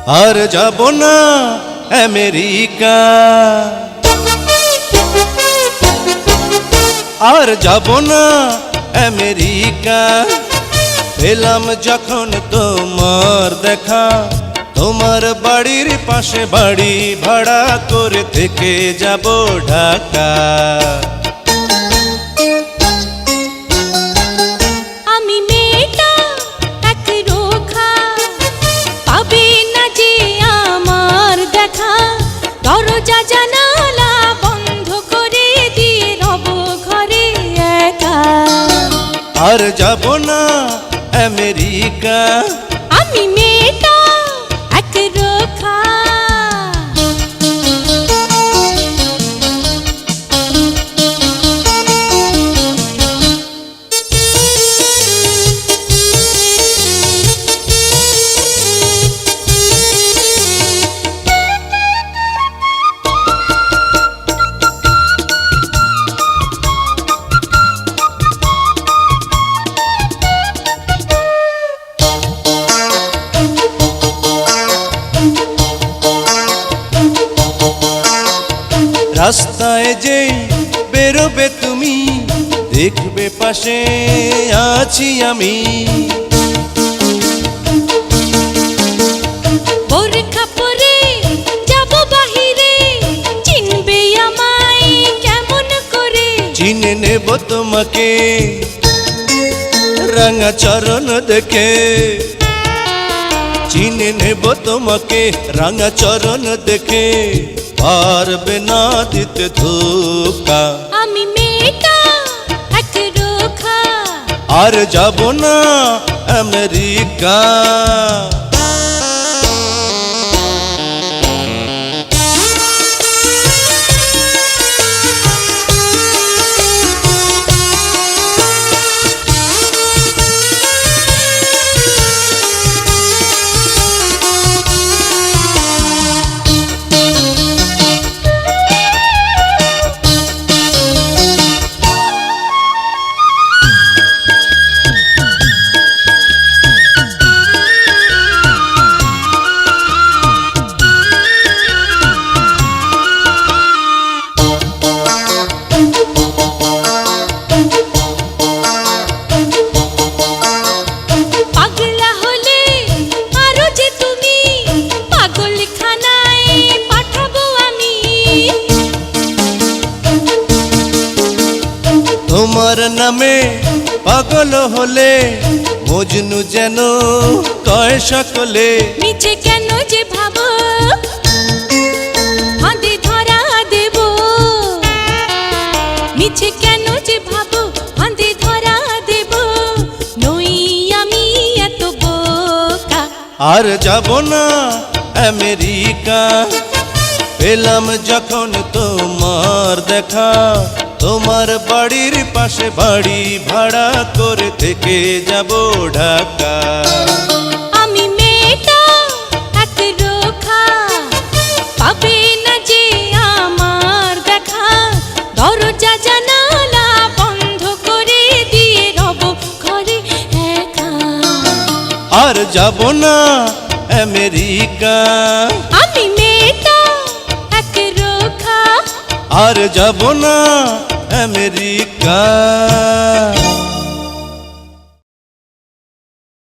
আর যাব না আমেরিকা, আর যাব না আমেরিকা। পেলাম যখন তোমার দেখা, তোমার বাড়ির পাশে বাড়ি ভাড়া করে থেকে যাব ঢাকা। আমি মেয়েটা এক রোখা, পাবে না যে আমার দেখা। দরজা জানালা বন্ধ করে দিয়ে রব ঘরে একা। আর যাব না আমেরিকা, আমি মেয়েটা এক রোখা। রাস্তায় যেই বেরোবে তুমি, দেখবে পাশে আছি আমি। বোরখা পরে যাব বাহিরে, চিনবে আমায় কেমন করে? চিনে নেব তোমাকে রাঙা চরণ দেখে, চিনে নেব তোমাকে রাঙা চরণ দেখে। পারবে না দিতে ধোকা, আমি মেয়েটা এক রোখা। আর যাব না আমেরিকা। পাগলা হলে আরো যে তুমি, পাগলখানায় পাঠাবো আমি। তোমার নামে পাগল হলে মজনু যেন কয় সকলে। নিচে কেন যে ভাবো, ফাঁদে ধরা দেব। নিচে কেন যে ভাবো, ফাঁদে ধরা দেব। নই আমি এত বোকা। আর যাব না আমেরিকা, পেলাম যখন তোমার দেখা। তোমার বাড়ির পাশে বাড়ি ভাড়া করে থেকে যাব ঢাকা। আমি মেয়েটা এক রোখা, পাবে না যে আমার দেখা। দরজা জানালা বন্ধ করে দিয়ে রব ঘরে একা। আর যাব না আমেরিকা, আমি মেয়েটা এক রোখা। আর যাব না আমেরিকা।